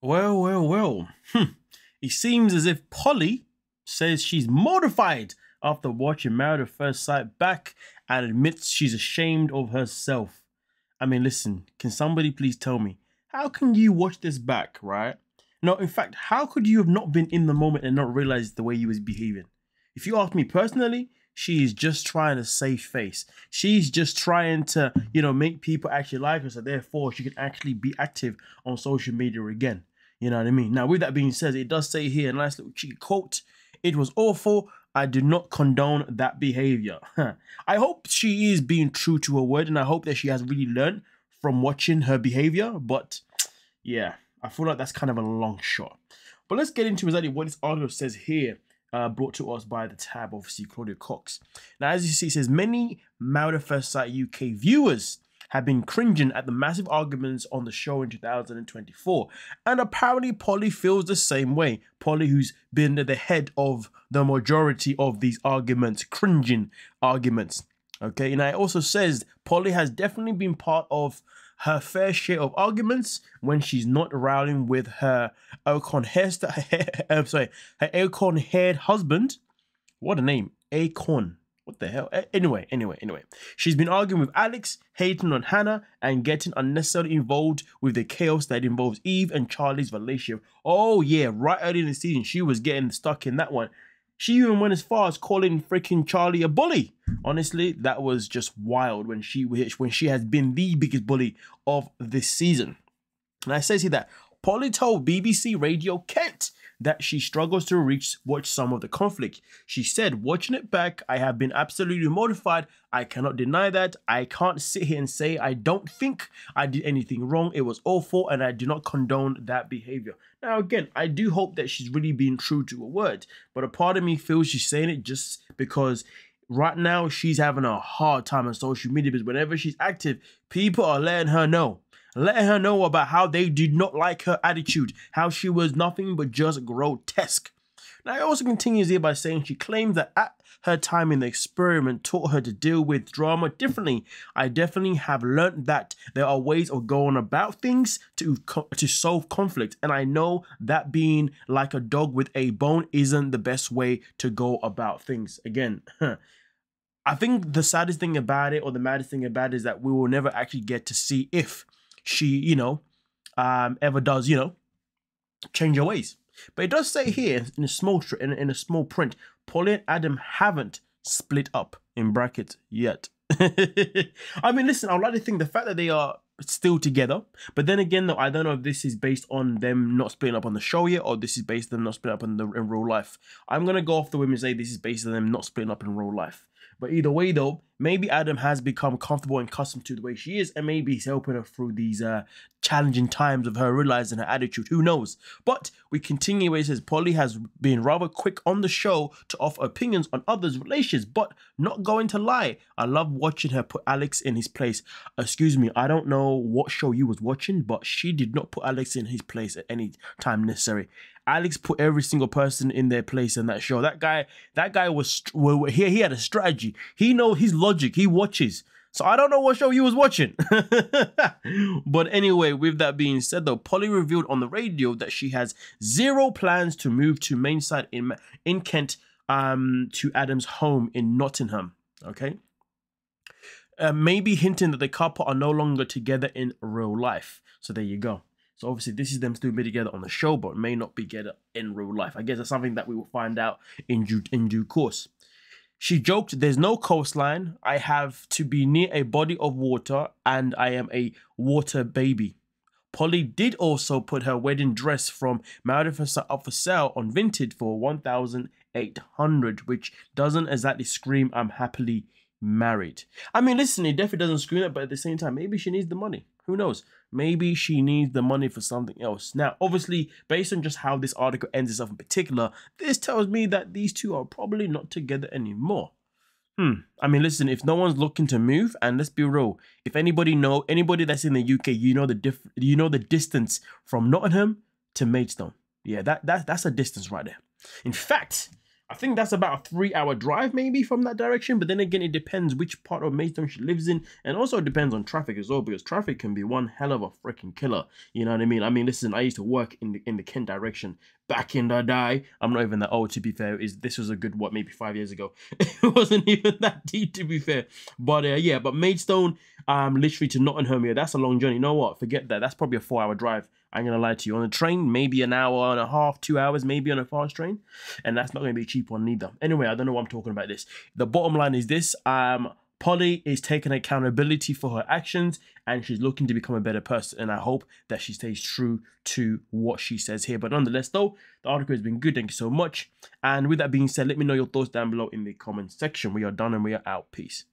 Well. It seems as if Polly says she's mortified after watching Married at First Sight back and admits she's ashamed of herself. I mean, listen, can somebody please tell me, how can you watch this back, right? No, in fact, how could you have not been in the moment and not realized the way you was behaving? If you ask me personally, she is just trying to save face. She's just trying to, make people actually like her, so therefore she can actually be active on social media again. You know what I mean? Now, with that being said, it does say here, a nice little cheeky quote, "It was awful. I do not condone that behavior." I hope she is being true to her word, and I hope that she has really learned from watching her behavior. But yeah, I feel like that's kind of a long shot. But let's get into exactly what this article says here, brought to us by the tab, obviously, Claudia Cox. Now, as you see, it says, many Married at First Sight UK viewers have been cringing at the massive arguments on the show in 2024. And apparently Polly feels the same way. Polly, who's been at the head of the majority of these arguments, cringing arguments. Okay, and it also says Polly has definitely been part of her fair share of arguments when she's not rallying with her her acorn-haired husband. What a name, Acorn. What the hell? Anyway. She's been arguing with Alex, hating on Hannah, and getting unnecessarily involved with the chaos that involves Eve and Charlie's relationship. Oh yeah, right early in the season, she was getting stuck in that one. She even went as far as calling freaking Charlie a bully. Honestly, that was just wild when she has been the biggest bully of this season. And I says here that Polly told BBC Radio Kent that she struggles to watch some of the conflict. She said, "Watching it back, I have been absolutely mortified. I cannot deny that. I can't sit here and say I don't think I did anything wrong. It was awful and I do not condone that behavior." Now, again, I do hope that she's really being true to her word, but a part of me feels she's saying it just because right now she's having a hard time on social media, because whenever she's active, people are letting her know about how they did not like her attitude, how she was nothing but just grotesque. Now, it also continues here by saying she claims that at her time in the experiment taught her to deal with drama differently. "I definitely have learned that there are ways of going about things to solve conflict, and I know that being like a dog with a bone isn't the best way to go about things." Again, I think the saddest thing about it, or the maddest thing about it, is that we will never actually get to see if she, ever does, change her ways. But it does say here in a small print, Polly and Adam haven't split up, in brackets, yet. I mean, listen, I'd like to think the fact that they are still together, but then again, though, I don't know if this is based on them not splitting up on the show yet, or this is based on them not splitting up in real life. I'm gonna go off the whim and say this is based on them not splitting up in real life. But either way, though, maybe Adam has become comfortable and accustomed to the way she is, and maybe he's helping her through these challenging times of her realizing her attitude. Who knows? But we continue where it says Polly has been rather quick on the show to offer opinions on others' relations, but not going to lie, I love watching her put Alex in his place. Excuse me, I don't know what show you was watching, but she did not put Alex in his place at any time necessary. Alex put every single person in their place in that show. That guy was, he had a strategy. He knows his logic. He watches. So I don't know what show he was watching. But anyway, with that being said, though, Polly revealed on the radio that she has zero plans to move to Mainside in Kent, to Adam's home in Nottingham. Okay. Maybe hinting that the couple are no longer together in real life. So there you go. So obviously this is them still be together on the show, but may not be together in real life. I guess that's something that we will find out in due course. She joked, "There's no coastline. I have to be near a body of water and I am a water baby." Polly did also put her wedding dress from Married at First Sight up for sale on Vinted for $1,800, which doesn't exactly scream "I'm happily married." I mean, listen, it definitely doesn't scream that, but at the same time, maybe she needs the money. Who knows? Maybe she needs the money for something else. Now, obviously, based on just how this article ends itself in particular, this tells me that these two are probably not together anymore. I mean, listen, if no one's looking to move, and let's be real, if anybody that's in the UK, you know the distance from Nottingham to Maidstone. Yeah, that's a distance right there. In fact, I think that's about a 3-hour drive maybe from that direction. But then again, it depends which part of Maidstone she lives in, and also it depends on traffic as well, because traffic can be one hell of a freaking killer. You know what I mean? I mean, listen, I used to work in the Kent direction back in the day. I'm not even that old, to be fair. This was a good, what, maybe 5 years ago. It wasn't even that deep, to be fair. But yeah, but Maidstone, literally to Nottingham, yeah, that's a long journey. You know what? Forget that. That's probably a 4-hour drive. I ain't gonna lie to you. On a train, maybe an hour and a half, 2 hours, maybe on a fast train. And that's not gonna be a cheap one neither. Anyway, I don't know why I'm talking about this. The bottom line is this. Polly is taking accountability for her actions, and she's looking to become a better person. And I hope that she stays true to what she says here. But nonetheless, though, the article has been good. Thank you so much. And with that being said, let me know your thoughts down below in the comments section. We are done and we are out. Peace.